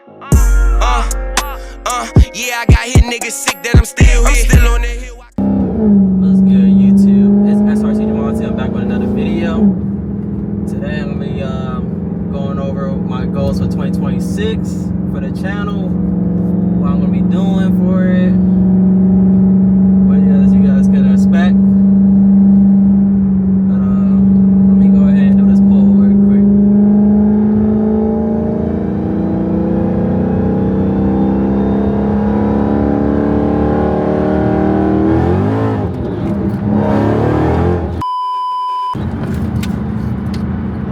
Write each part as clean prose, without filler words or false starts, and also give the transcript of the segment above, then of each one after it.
Yeah, I got hit niggas sick that I'm still here. I'm still on that hill. What's good, YouTube? It's srt.javanti. I'm back with another video. Today I'm gonna be going over my goals for 2026 for the channel, what I'm gonna be doing for it, what else you guys can expect. But let me go ahead and do this poll real quick.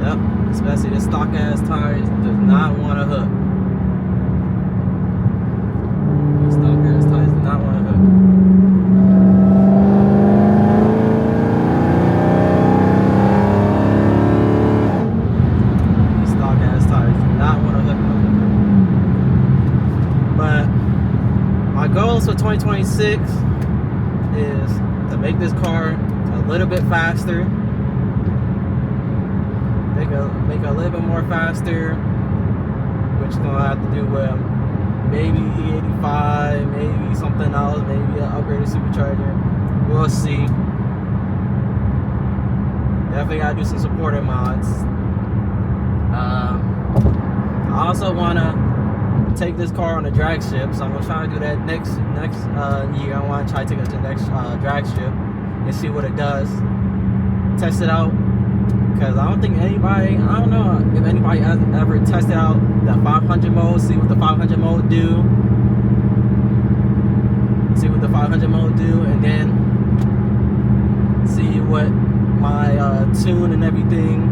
Yep, especially the stock ass tires does not want to hook. These stock ass tires do not want to hook. These stock ass tires do not want to hook. But my goals for 2026 is to make this car a little bit faster. Make it a little bit more faster, which is gonna have to do with maybe E85, maybe something else, maybe an upgraded supercharger. We'll see. Definitely gotta do some supporter mods. I also wanna take this car on a drag strip, so I'm gonna try to do that next year. I wanna try to take it to the next drag strip and see what it does. Test it out. Because I don't think anybody, I don't know if anybody has ever tested out the 500 mode, see what the 500 mode do. See what the 500 mode do, and then see what my tune and everything,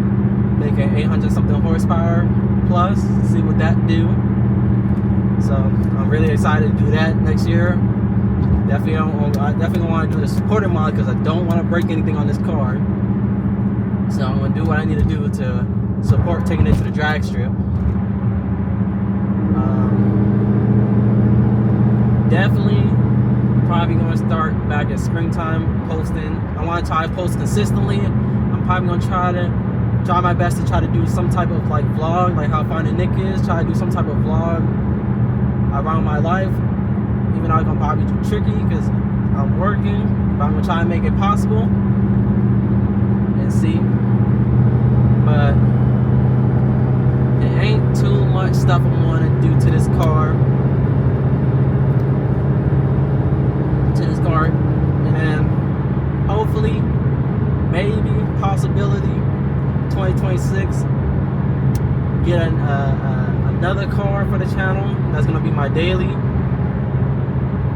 making 800 something horsepower plus, see what that do. So I'm really excited to do that next year. I definitely want to do the supporter mod because I don't want to break anything on this car. So I'm gonna do what I need to do to support taking it to the drag strip. Definitely, probably gonna start back in springtime posting. I want to try to post consistently. I'm probably gonna try my best to try to do some type of like vlog, like how Finding Nick is. Try to do some type of vlog around my life. Even though it's gonna probably be too tricky because I'm working, but I'm gonna try and make it possible and see. But it ain't too much stuff I want to do to this car. And then hopefully, maybe, possibility, 2026, get another car for the channel. That's gonna be my daily.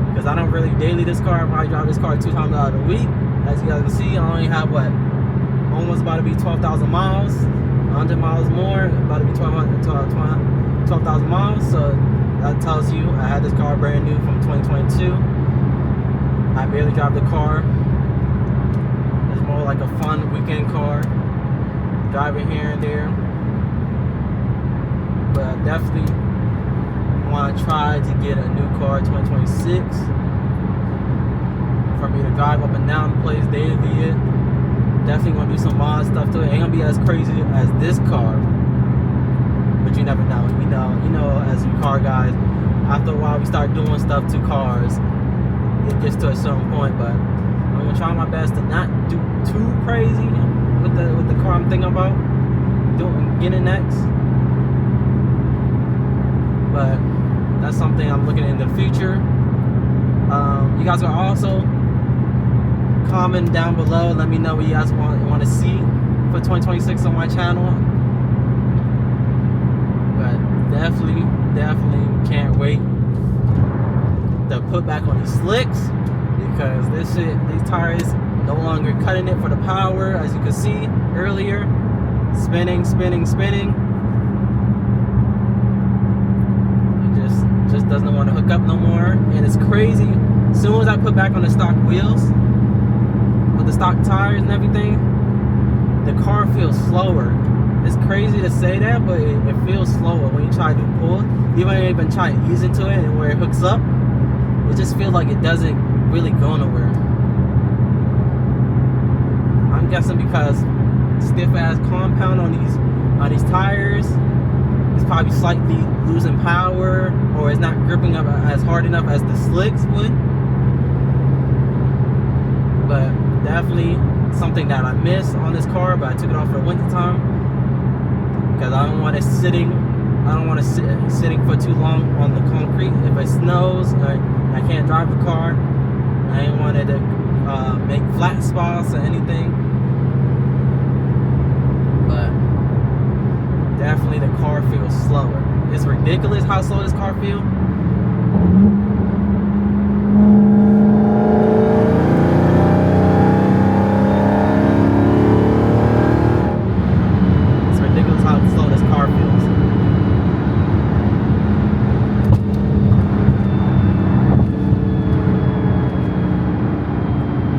Because I don't really daily this car. I probably drive this car 2 times out of the week. As you guys can see, I only have what? Almost about to be 12,000 miles, 100 miles more, about to be 12,000 miles. So that tells you I had this car brand new from 2022. I barely drive the car. It's more like a fun weekend car, driving here and there. But I definitely want to try to get a new car 2026 for me to drive up and down the place daily. Definitely gonna do some mod stuff to it. Ain't gonna be as crazy as this car, but you never know. You know, as you car guys, after a while we start doing stuff to cars. It gets to a certain point, but I'm gonna try my best to not do too crazy with the car I'm thinking about getting next. But that's something I'm looking in the future. You guys are also comment down below, let me know what you guys want to see for 2026 on my channel. But definitely can't wait to put back on these slicks, because these tires no longer cutting it for the power. As you can see earlier, spinning. It just doesn't want to hook up no more, and it's crazy. As soon as I put back on the stock wheels with the stock tires and everything, the car feels slower. It's crazy to say that, but it feels slower when you try to pull. Even try to ease into it and where it hooks up, it just feels like it doesn't really go nowhere. I'm guessing because stiff ass compound on these tires, it's probably slightly losing power, or it's not gripping up as hard enough as the slicks would. But definitely something that I miss on this car, but I took it off for winter time because I don't want it sitting. I don't want to sitting for too long on the concrete. If it snows, I can't drive the car. I ain't wanted to make flat spots or anything. But definitely the car feels slower. It's ridiculous how slow this car feels. It's ridiculous how slow this car feels.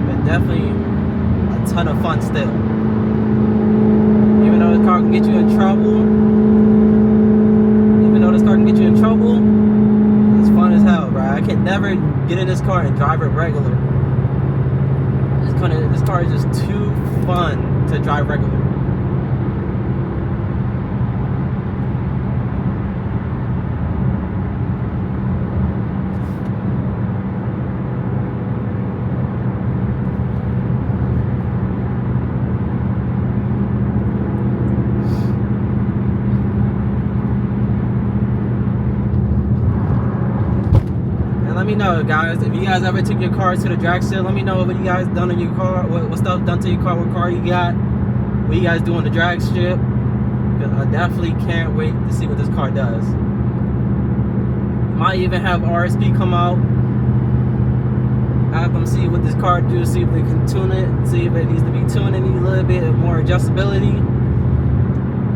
But definitely a ton of fun still. Even though this car can get you in trouble, it's fun as hell, bro. I can never get in this car and drive it regular. This car is just too fun to drive regular. Let me know, guys, if you guys ever took your car to the drag strip. Let me know what you guys done on your car, what stuff done to your car, what car you got, what you guys do on the drag strip, because I definitely can't wait to see what this car does. Might even have RSP come out, have them see what this car do, see if they can tune it, see if it needs to be tuned, it needs a little bit more adjustability.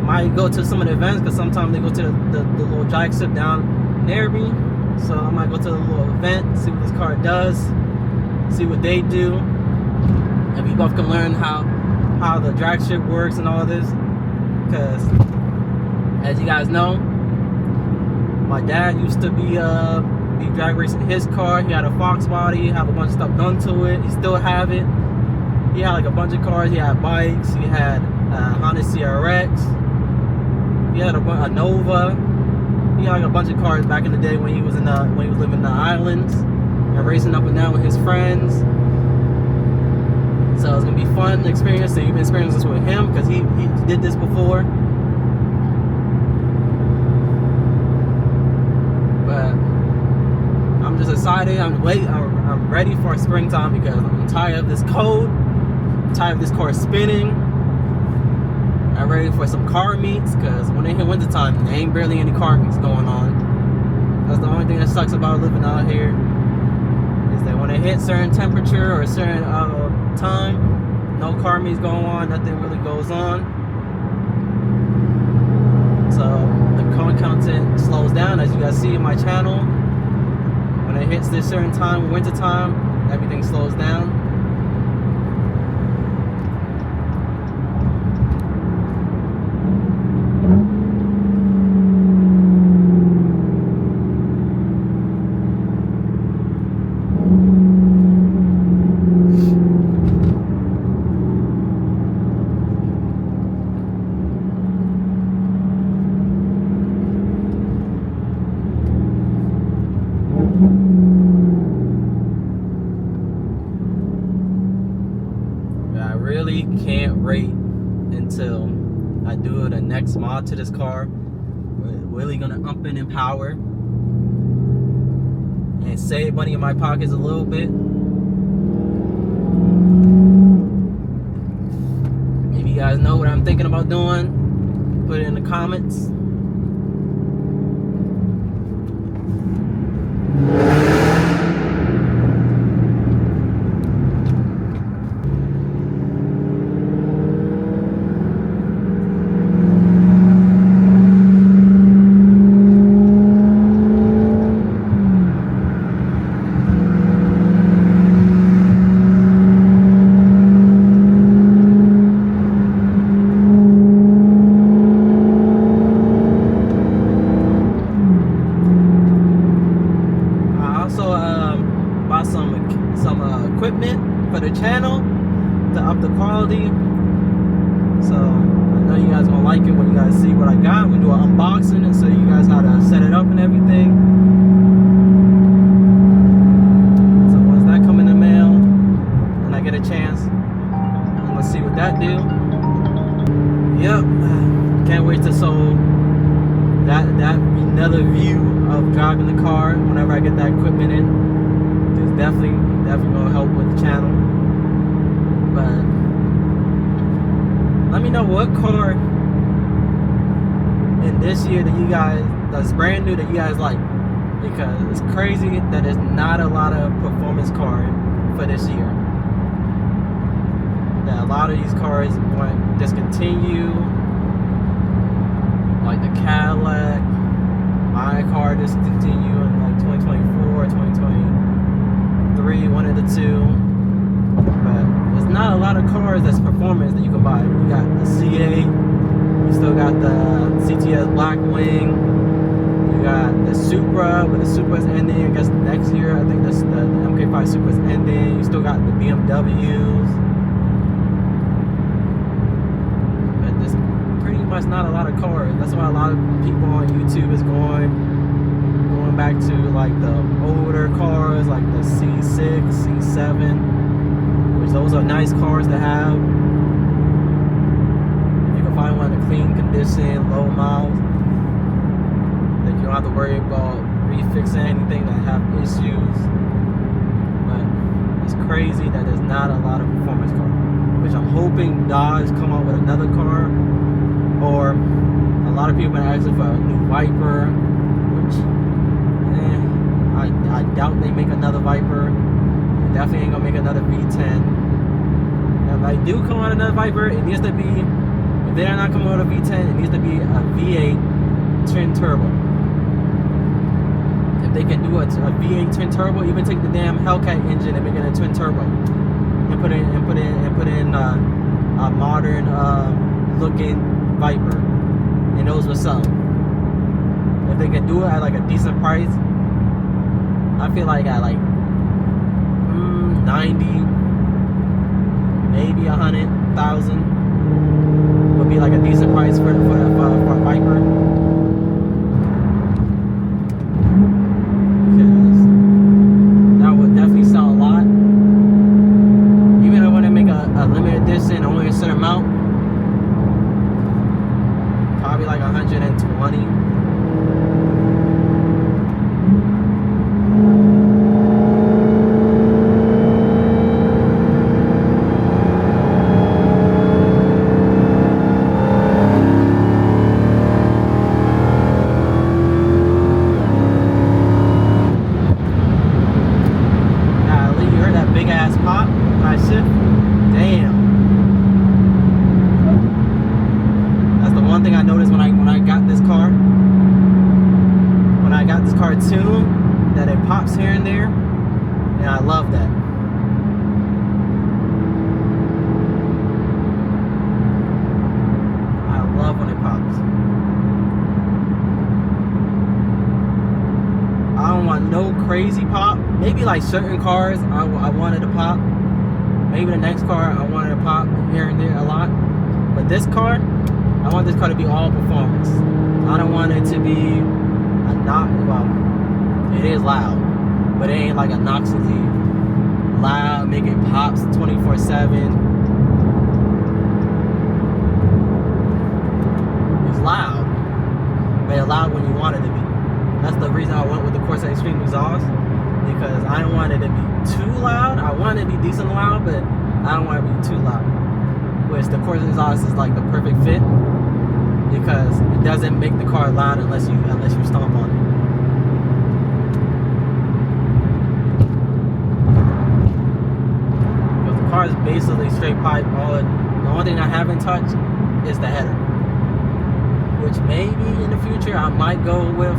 Might go to some of the events, because sometimes they go to the little drag strip down near me. So I might go to a little event, see what this car does, see what they do, and we both can learn how the drag strip works and all this. Because as you guys know, my dad used to be drag racing his car. He had a Fox body, have a bunch of stuff done to it. He still have it. He had like a bunch of cars. He had bikes. He had Honda CRX. He had a Nova. He had like a bunch of cars back in the day when he was living in the islands and racing up and down with his friends. So it's gonna be fun experience. So you can experience this with him because he did this before. But I'm just excited. I'm ready for springtime because I'm tired of this cold. I'm tired of this car spinning. I'm ready for some car meets because when they hit wintertime, there ain't barely any car meets going on. That's the only thing that sucks about living out here, is that when it hits certain temperature or a certain time, no car meets going on, nothing really goes on. So the content slows down, as you guys see in my channel. When it hits this certain time, winter time, everything slows down. I really can't wait until I do the next mod to this car. We're really gonna up it in power and save money in my pockets a little bit. If you guys know what I'm thinking about doing, put it in the comments. Some equipment for the channel to up the quality. So I know you guys gonna like it when you guys see what I got. I'm gonna do an unboxing and show you guys how to set it up and everything. So once that come in the mail and I get a chance, I'm gonna see what that do. Yep, can't wait to show that another view of driving the car whenever I get that equipment in. It's definitely gonna help with the channel. But let me know what car in this year that you guys, that's brand new, that you guys like, because it's crazy that there's not a lot of performance cars for this year. That a lot of these cars went discontinue, like the Cadillac, my car discontinued in like 2024, 2023, one of the two. But there's not a lot of cars that's performance that you can buy. You got the CA, you still got the CTS Blackwing, you got the Supra, but the Supra's ending, I guess next year. I think that's the MK5 Supra's ending. You still got the BMWs. But there's pretty much not a lot of cars. That's why a lot of people on YouTube is going back to like the older cars, like the C6, C7. Those are nice cars to have. If you can find one in a clean condition, low miles, that you don't have to worry about refixing anything that have issues. But it's crazy that there's not a lot of performance cars, which I'm hoping Dodge come out with another car, or a lot of people are asking for a new Viper, which I doubt they make another Viper. Definitely ain't gonna make another V10. If I do come out another Viper, it needs to be, if they're not coming out a V10, it needs to be a V8 twin turbo. If they can do a V8 twin turbo, even take the damn Hellcat engine and make it a twin turbo, and put in a modern looking Viper, and those what's up. If they can do it at like a decent price, I feel like at like 90, maybe 100,000 would be like a decent price for a Viper. Because that would definitely sell a lot. Even if I want to make a limited edition, only a certain amount, probably like 120. Tuned, that it pops here and there, and I love that. I love when it pops. I don't want no crazy pop. Maybe like certain cars I wanted to pop. Maybe the next car I wanted to pop here and there a lot. But this car, I want this car to be all performance. I don't want it to be a well, it is loud, but it ain't like a obnoxiously loud, make it pops 24/7. It's loud, but it's loud when you want it to be. That's the reason I went with the Corsair Extreme exhaust, because I don't want it to be too loud. I want it to be decent loud, but I don't want it to be too loud. Which the Corsair exhaust is like the perfect fit, because it doesn't make the car loud unless you stomp on it. Car is basically straight pipe. The only thing I haven't touched is the header, which maybe in the future I might go with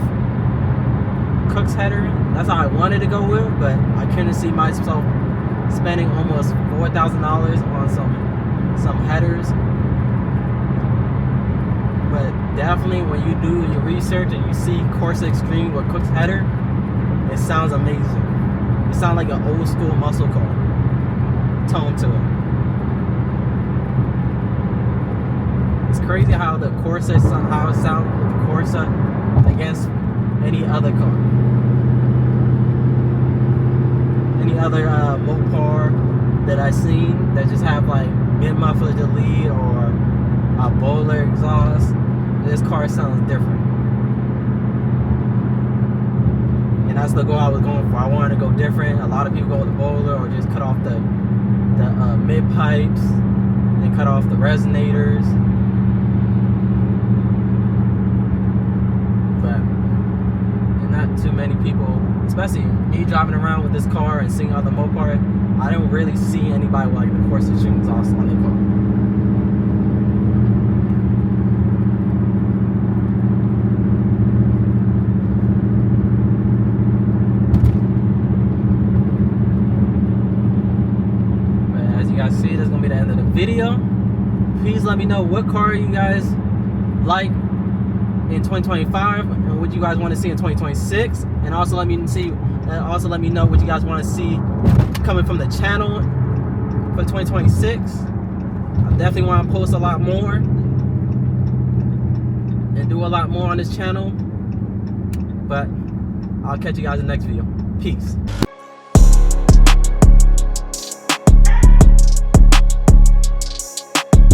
Cook's header. That's how I wanted to go with, but I couldn't see myself spending almost $4,000 on some headers. But definitely when you do your research and you see Corsa Extreme with Cook's header, it sounds amazing. It sounds like an old school muscle car tone to it. It's crazy how the Corsa, how it sounds with the Corsa against any other car. Any other Mopar that I've seen that just have like mid-muffler delete or a bowler exhaust. This car sounds different. And that's the goal I was going for. I wanted to go different. A lot of people go with the bowler or just cut off the mid pipes and cut off the resonators. But not too many people, especially me driving around with this car and seeing other Mopar, I don't really see anybody with like the Corsa string exhaust on their car. See, that's gonna be the end of the video. Please let me know what car you guys like in 2025 and what you guys want to see in 2026, and also let me know what you guys want to see coming from the channel for 2026. I definitely want to post a lot more and do a lot more on this channel, but I'll catch you guys in the next video. Peace.